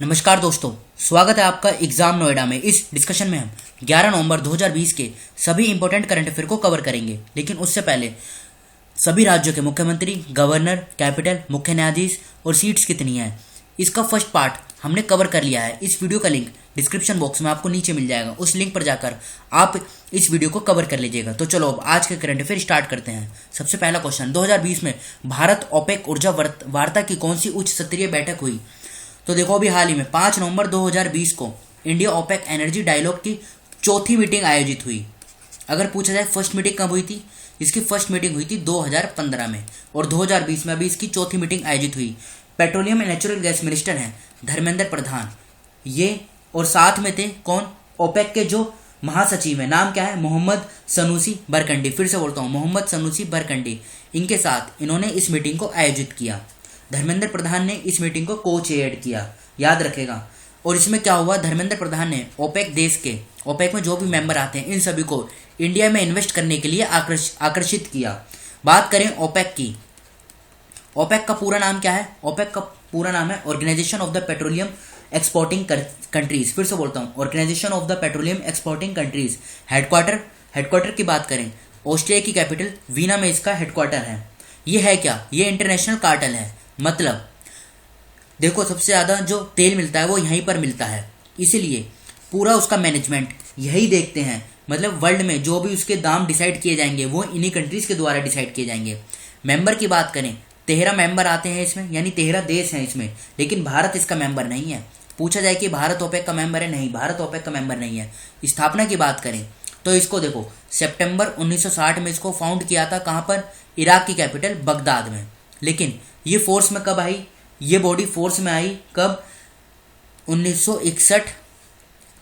नमस्कार दोस्तों, स्वागत है आपका एग्जाम नोएडा में। इस डिस्कशन में हम 11 नवंबर 2020 के सभी इंपॉर्टेंट करंट अफेयर को कवर करेंगे। लेकिन उससे पहले सभी राज्यों के मुख्यमंत्री, गवर्नर, कैपिटल, मुख्य न्यायाधीश और सीट्स कितनी है, इसका फर्स्ट पार्ट हमने कवर कर लिया है। इस वीडियो का लिंक डिस्क्रिप्शन बॉक्स में आपको नीचे मिल जाएगा। उस लिंक पर जाकर आप इस वीडियो को कवर कर लीजिएगा। तो चलो अब आज के करंट अफेयर स्टार्ट करते हैं। सबसे पहला क्वेश्चन, 2020 में भारत ओपेक ऊर्जा वार्ता की कौन सी उच्च स्तरीय बैठक हुई? तो देखो, अभी हाल ही में 5 नवंबर 2020 को इंडिया ओपेक एनर्जी डायलॉग की चौथी मीटिंग आयोजित हुई। अगर पूछा जाए फर्स्ट मीटिंग कब हुई थी, इसकी फर्स्ट मीटिंग हुई थी 2015 में और 2020 में अभी इसकी चौथी मीटिंग आयोजित हुई। Petroleum and natural gas minister हैं धर्मेंद्र प्रधान ये, और साथ में थे कौन? ओपेक के जो महासचिव है, नाम क्या है? मोहम्मद सनूसी बरकंडी। फिर से बोलता हूँ, मोहम्मद सनूसी बरकंडी। इनके साथ इन्होंने इस मीटिंग को आयोजित किया। धर्मेंद्र प्रधान ने इस मीटिंग को को चेयर किया, याद रखेगा। और इसमें क्या हुआ, धर्मेंद्र प्रधान ने ओपेक देश के, ओपेक में जो भी मेंबर आते हैं, इन सभी को इंडिया में इन्वेस्ट करने के लिए आकर्षित किया। बात करें ओपेक की, ओपेक का पूरा नाम क्या है? ओपेक का पूरा नाम है Organisation of the Petroleum Exporting Countries. फिर से बोलता हूँ, Organisation of the Petroleum Exporting Countries. Headquarter की बात करें, ऑस्ट्रिया की कैपिटल वीना में इसका हेडक्वार्टर है। ये है क्या? ये इंटरनेशनल कार्टेल है। मतलब देखो, सबसे ज़्यादा जो तेल मिलता है वो यहीं पर मिलता है, इसीलिए पूरा उसका मैनेजमेंट यही देखते हैं। मतलब वर्ल्ड में जो भी उसके दाम डिसाइड किए जाएंगे वो इन्हीं कंट्रीज़ के द्वारा डिसाइड किए जाएंगे। मेंबर की बात करें, 13 मेंबर आते हैं इसमें, यानी 13 देश हैं इसमें, लेकिन भारत इसका मेंबर नहीं है। पूछा जाए कि भारत ओपेक का मेंबर है? नहीं, भारत ओपेक का मेंबर नहीं है। स्थापना की बात करें तो इसको देखो, सितंबर 1960 में इसको फाउंड किया था। कहाँ पर? इराक की कैपिटल बगदाद में। लेकिन ये फोर्स में कब आई? ये बॉडी फोर्स में आई कब? 1961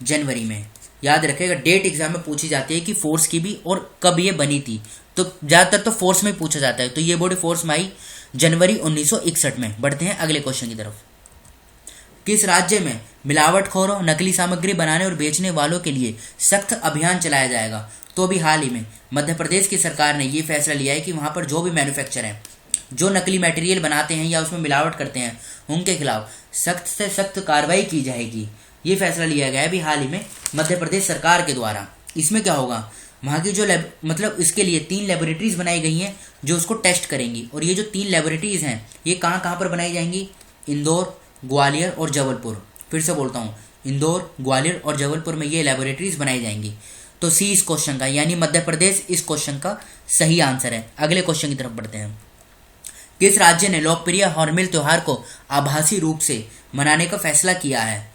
जनवरी में। याद रखेगा, डेट एग्जाम में पूछी जाती है कि फोर्स की भी और कब ये बनी थी, तो ज़्यादातर तो फोर्स में पूछा जाता है। तो ये बॉडी फोर्स में आई जनवरी 1961 में। बढ़ते हैं अगले क्वेश्चन की तरफ। किस राज्य में मिलावटखोरों, नकली सामग्री बनाने और बेचने वालों के लिए सख्त अभियान चलाया जाएगा? तो अभी हाल ही में मध्य प्रदेश की सरकार ने ये फैसला लिया है कि वहाँ पर जो भी मैन्युफैक्चर हैं, जो नकली मटेरियल बनाते हैं या उसमें मिलावट करते हैं, उनके खिलाफ सख्त से सख्त कार्रवाई की जाएगी। ये फैसला लिया गया है अभी हाल ही में मध्य प्रदेश सरकार के द्वारा। इसमें क्या होगा, वहाँ की जो मतलब इसके लिए 3 लेबोरेटरीज बनाई गई हैं जो उसको टेस्ट करेंगी। और ये जो 3 लेबोरेटरीज हैं ये कहाँ कहाँ पर बनाई जाएंगी? इंदौर, ग्वालियर और जबलपुर। फिर से बोलता हूँ, इंदौर, ग्वालियर और जबलपुर में ये लेबोरेटरीज बनाई जाएंगी। तो सी इस क्वेश्चन का, यानी मध्य प्रदेश इस क्वेश्चन का सही आंसर है। अगले क्वेश्चन की तरफ बढ़ते हैं। किस राज्य ने लोकप्रिय हॉर्नबिल त्योहार को आभासी रूप से मनाने का फैसला किया है?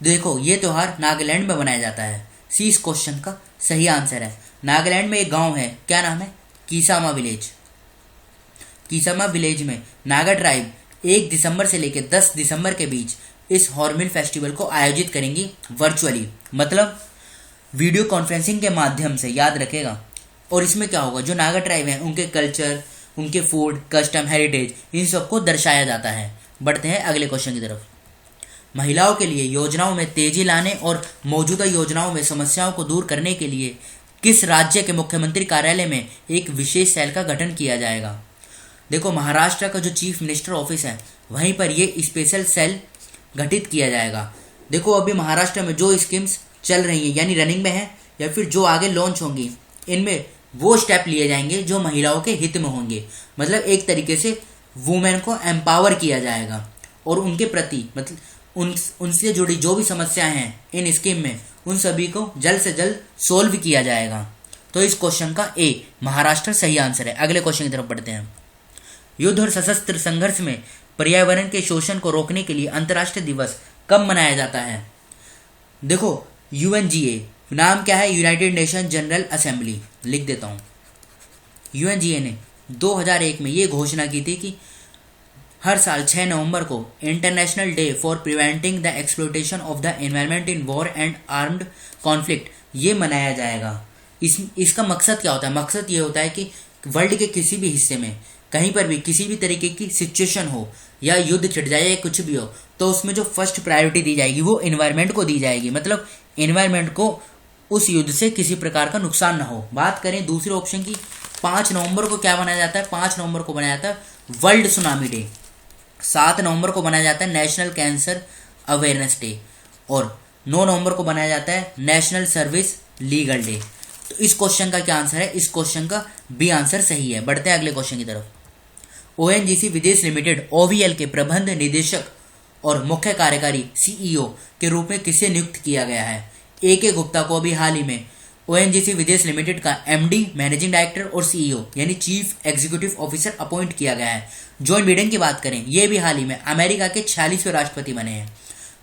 देखो, ये त्योहार नागालैंड में मनाया जाता है। सी इस क्वेश्चन का सही आंसर है। नागालैंड में एक गांव है, क्या नाम है? कीसामा विलेज। कीसामा विलेज में नागा ट्राइब 1 दिसंबर से लेकर 10 दिसंबर के बीच इस हॉर्नबिल फेस्टिवल को आयोजित करेंगी वर्चुअली, मतलब वीडियो कॉन्फ्रेंसिंग के माध्यम से, याद रखेगा। और इसमें क्या होगा, जो नागा ट्राइब हैं उनके कल्चर, उनके फूड, कस्टम, हेरिटेज, इन सबको दर्शाया जाता है। बढ़ते हैं अगले क्वेश्चन की तरफ। महिलाओं के लिए योजनाओं में तेजी लाने और मौजूदा योजनाओं में समस्याओं को दूर करने के लिए किस राज्य के मुख्यमंत्री कार्यालय में एक विशेष सेल का गठन किया जाएगा? देखो, महाराष्ट्र का जो चीफ मिनिस्टर ऑफिस है वहीं पर ये स्पेशल सेल गठित किया जाएगा। देखो, अभी महाराष्ट्र में जो स्कीम्स चल रही हैं, यानी रनिंग में है या फिर जो आगे लॉन्च होंगी, इनमें वो स्टेप लिए जाएंगे जो महिलाओं के हित में होंगे। मतलब एक तरीके से वुमेन को एम्पावर किया जाएगा और उनके प्रति, मतलब उनसे जुड़ी जो भी समस्याएं हैं इन स्कीम में, उन सभी को जल्द से जल्द सोल्व किया जाएगा। तो इस क्वेश्चन का ए, महाराष्ट्र सही आंसर है। अगले क्वेश्चन की तरफ बढ़ते हैं। युद्ध और सशस्त्र संघर्ष में पर्यावरण के शोषण को रोकने के लिए अंतर्राष्ट्रीय दिवस कब मनाया जाता है? देखो, यूएनजीए, नाम क्या है? United nation general assembly. लिख देता हूँ। यूएनजीए ने 2001 में ये घोषणा की थी कि हर साल 6 नवंबर को international day for preventing the exploitation of the environment in war and armed conflict ये मनाया जाएगा। इसका मकसद क्या होता है? मकसद ये होता है कि वर्ल्ड के किसी भी हिस्से में, कहीं पर भी किसी भी तरीके की सिचुएशन हो या युद्ध छिड़ जाए या कुछ भी हो, तो उसमें जो फर्स्ट प्रायोरिटी दी जाएगी वो एनवायरनमेंट को दी जाएगी। मतलब एनवायरनमेंट को उस युद्ध से किसी प्रकार का नुकसान ना हो। बात करें दूसरे ऑप्शन की, 5 नवंबर को क्या मनाया जाता है? 5 नवंबर को मनाया जाता है वर्ल्ड सुनामी डे। 7 नवंबर को मनाया जाता है नेशनल कैंसर अवेयरनेस डे, और 9 नवंबर को बनाया जाता है नेशनल सर्विस लीगल डे। तो इस क्वेश्चन का क्या आंसर है? इस क्वेश्चन का बी आंसर सही है। बढ़ते हैं अगले क्वेश्चन की तरफ। ओएनजीसी विदेश लिमिटेड ओवीएल के प्रबंध निदेशक और मुख्य कार्यकारी सीईओ के रूप में किसे नियुक्त किया गया है? ए के गुप्ता को अभी हाल ही में ओएनजीसी विदेश लिमिटेड का एमडी मैनेजिंग डायरेक्टर और सीईओ यानी चीफ एग्जीक्यूटिव ऑफिसर अपॉइंट किया गया है। जॉन बिडेन की बात करें, ये भी हाल ही में अमेरिका के 46वें राष्ट्रपति बने हैं।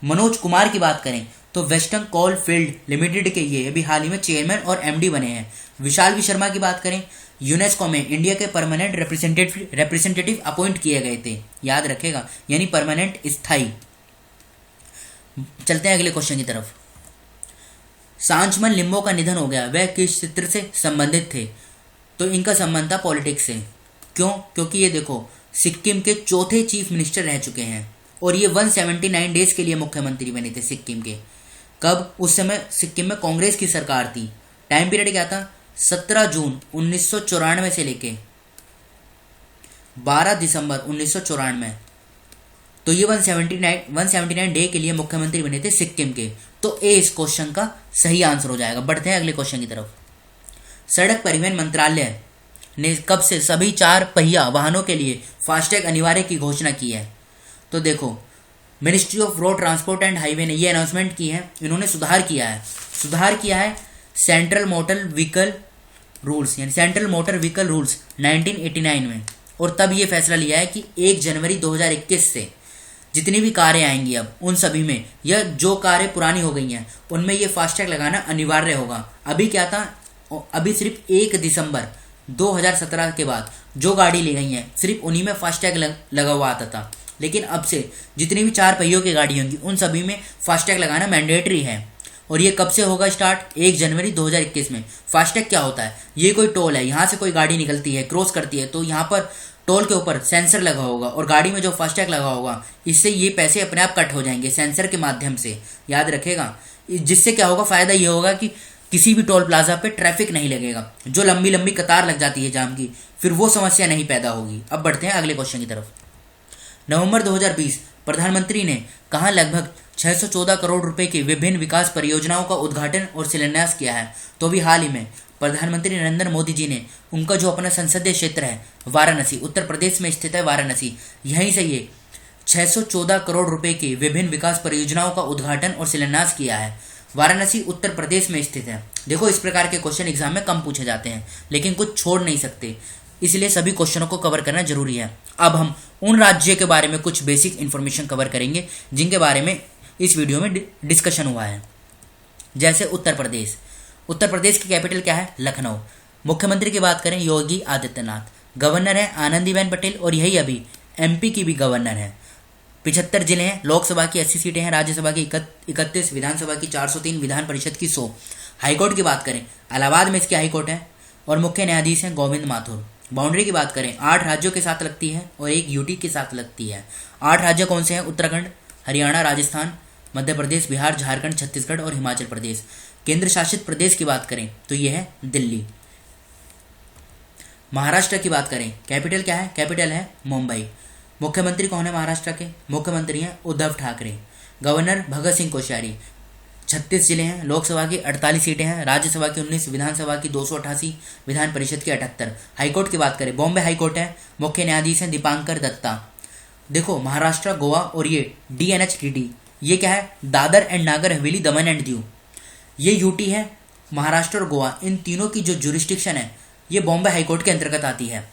मनोज कुमार की बात करें तो वेस्टर्न कोल फील्ड लिमिटेड के ये अभी हाल ही में चेयरमैन और एमडी बने हैं। विशाल वी शर्मा की बात करें, यूनेस्को में इंडिया के परमानेंट रिप्रेजेंटेटिव अपॉइंट किए गए थे, याद रखेगा, यानी परमानेंट स्थायी। चलते हैं अगले क्वेश्चन की तरफ। सांचमन लिम्बो का निधन हो गया, वह किस क्षेत्र से संबंधित थे? तो इनका संबंध था पॉलिटिक्स से। क्यों? क्योंकि ये देखो सिक्किम के चौथे चीफ मिनिस्टर रह चुके हैं और ये 179 डेज के लिए मुख्यमंत्री बने थे सिक्किम के। कब? उस समय सिक्किम में कांग्रेस की सरकार थी। टाइम पीरियड क्या था? 17 जून 1994 से लेके 12 दिसंबर 1994। तो ये 179 डे के लिए मुख्यमंत्री बने थे सिक्किम के। तो ए इस क्वेश्चन का सही आंसर हो जाएगा। बढ़ते हैं अगले क्वेश्चन की तरफ। सड़क परिवहन मंत्रालय ने कब से सभी 4 पहिया वाहनों के लिए फास्टैग अनिवार्य की घोषणा की है? तो देखो ministry of road transport and highway ने ये अनाउंसमेंट की है। इन्होंने सुधार किया है सेंट्रल मोटर व्हीकल रूल्स यानी सेंट्रल मोटर व्हीकल रूल्स 1989 में, और तब ये फैसला लिया है कि 1 जनवरी 2021 से जितनी भी कारें आएंगी अब उन सभी में, या जो कारें पुरानी हो गई हैं उनमें ये फास्टैग लगाना अनिवार्य होगा। अभी क्या था? अभी सिर्फ 1 दिसंबर 2017 के बाद जो गाड़ी ले गई हैं सिर्फ उन्हीं में फास्टैग लगा हुआ आता था, लेकिन अब से जितनी भी 4 पहियों की गाड़ी होंगी उन सभी में फास्टैग लगाना मैंडेटरी है। और ये कब से होगा स्टार्ट? 1 जनवरी 2021 में। फास्टैग क्या होता है? ये कोई टोल है, यहाँ से कोई गाड़ी निकलती है, क्रॉस करती है, तो यहाँ पर टोल के ऊपर सेंसर लगा होगा और गाड़ी में जो फास्टैग लगा होगा इससे ये पैसे अपने आप कट हो जाएंगे सेंसर के माध्यम से, याद रखेगा। जिससे क्या होगा? फायदा ये होगा कि किसी भी टोल प्लाजा पे ट्रैफिक नहीं लगेगा, जो लंबी लंबी कतार लग जाती है जाम की, फिर वो समस्या नहीं पैदा होगी। अब बढ़ते हैं अगले क्वेश्चन की तरफ। नवंबर 2020 प्रधानमंत्री ने कहां लगभग 614 करोड़ रुपए की विभिन्न विकास परियोजनाओं का उद्घाटन और शिलान्यास किया है? तो भी हाल ही में प्रधानमंत्री नरेंद्र मोदी जी ने उनका जो अपना संसदीय क्षेत्र है वाराणसी, उत्तर प्रदेश में स्थित है वाराणसी, यहीं से ये 614 करोड़ रुपए की विभिन्न विकास परियोजनाओं का उद्घाटन और शिलान्यास किया है। वाराणसी उत्तर प्रदेश में स्थित है। देखो इस प्रकार के क्वेश्चन एग्जाम में कम पूछे जाते हैं, लेकिन कुछ छोड़ नहीं सकते, इसलिए सभी क्वेश्चनों को कवर करना जरूरी है। अब हम उन राज्यों के बारे में कुछ बेसिक इन्फॉर्मेशन कवर करेंगे जिनके बारे में इस वीडियो में डिस्कशन हुआ है। जैसे उत्तर प्रदेश की कैपिटल क्या है? लखनऊ। मुख्यमंत्री की बात करें योगी आदित्यनाथ, गवर्नर है आनंदीबेन पटेल और यही अभी एमपी की भी गवर्नर है। 75 जिले हैं, लोकसभा की 80 सीटें हैं, राज्यसभा की 31, विधानसभा की 403, विधान परिषद की 100। हाईकोर्ट की बात करें इलाहाबाद में इसकी हाईकोर्ट है और मुख्य न्यायाधीश हैं गोविंद माथुर। बाउंड्री की बात करें 8 राज्यों के साथ लगती है और 1 यूटी के साथ लगती है। 8 राज्य कौन से हैं? उत्तराखंड, हरियाणा, राजस्थान, मध्य प्रदेश, बिहार, झारखंड, छत्तीसगढ़ और हिमाचल प्रदेश। केंद्र शासित प्रदेश की बात करें तो यह है दिल्ली। महाराष्ट्र की बात करें कैपिटल क्या है? कैपिटल है मुंबई। मुख्यमंत्री कौन है महाराष्ट्र के? मुख्यमंत्री हैं उद्धव ठाकरे। गवर्नर भगत सिंह कोश्यारी। 36 जिले हैं, लोकसभा की 48 सीटें हैं, राज्यसभा की 19, विधानसभा की 288, विधान परिषद की 78। हाईकोर्ट की बात करें बॉम्बे हाईकोर्ट है, मुख्य न्यायाधीश हैं दीपांकर दत्ता। देखो महाराष्ट्र, गोवा और ये DNHDD ये क्या है? Dadar and Nagar Haveli, Daman and Diu. ये यूटी है। महाराष्ट्र और गोवा इन तीनों की जो जुरिस्डिक्शन है ये बॉम्बे हाईकोर्ट के अंतर्गत आती है।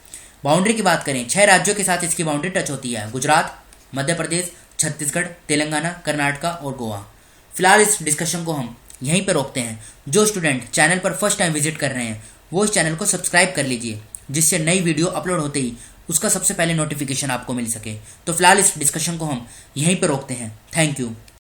बाउंड्री की बात करें 6 राज्यों के साथ इसकी बाउंड्री टच होती है, गुजरात, मध्य प्रदेश, छत्तीसगढ़, तेलंगाना, कर्नाटका और गोवा। फिलहाल इस डिस्कशन को हम यहीं पर रोकते हैं। जो स्टूडेंट चैनल पर फर्स्ट टाइम विजिट कर रहे हैं वो इस चैनल को सब्सक्राइब कर लीजिए, जिससे नई वीडियो अपलोड होते ही उसका सबसे पहले नोटिफिकेशन आपको मिल सके। तो फिलहाल इस डिस्कशन को हम यहीं पर रोकते हैं। Thank you.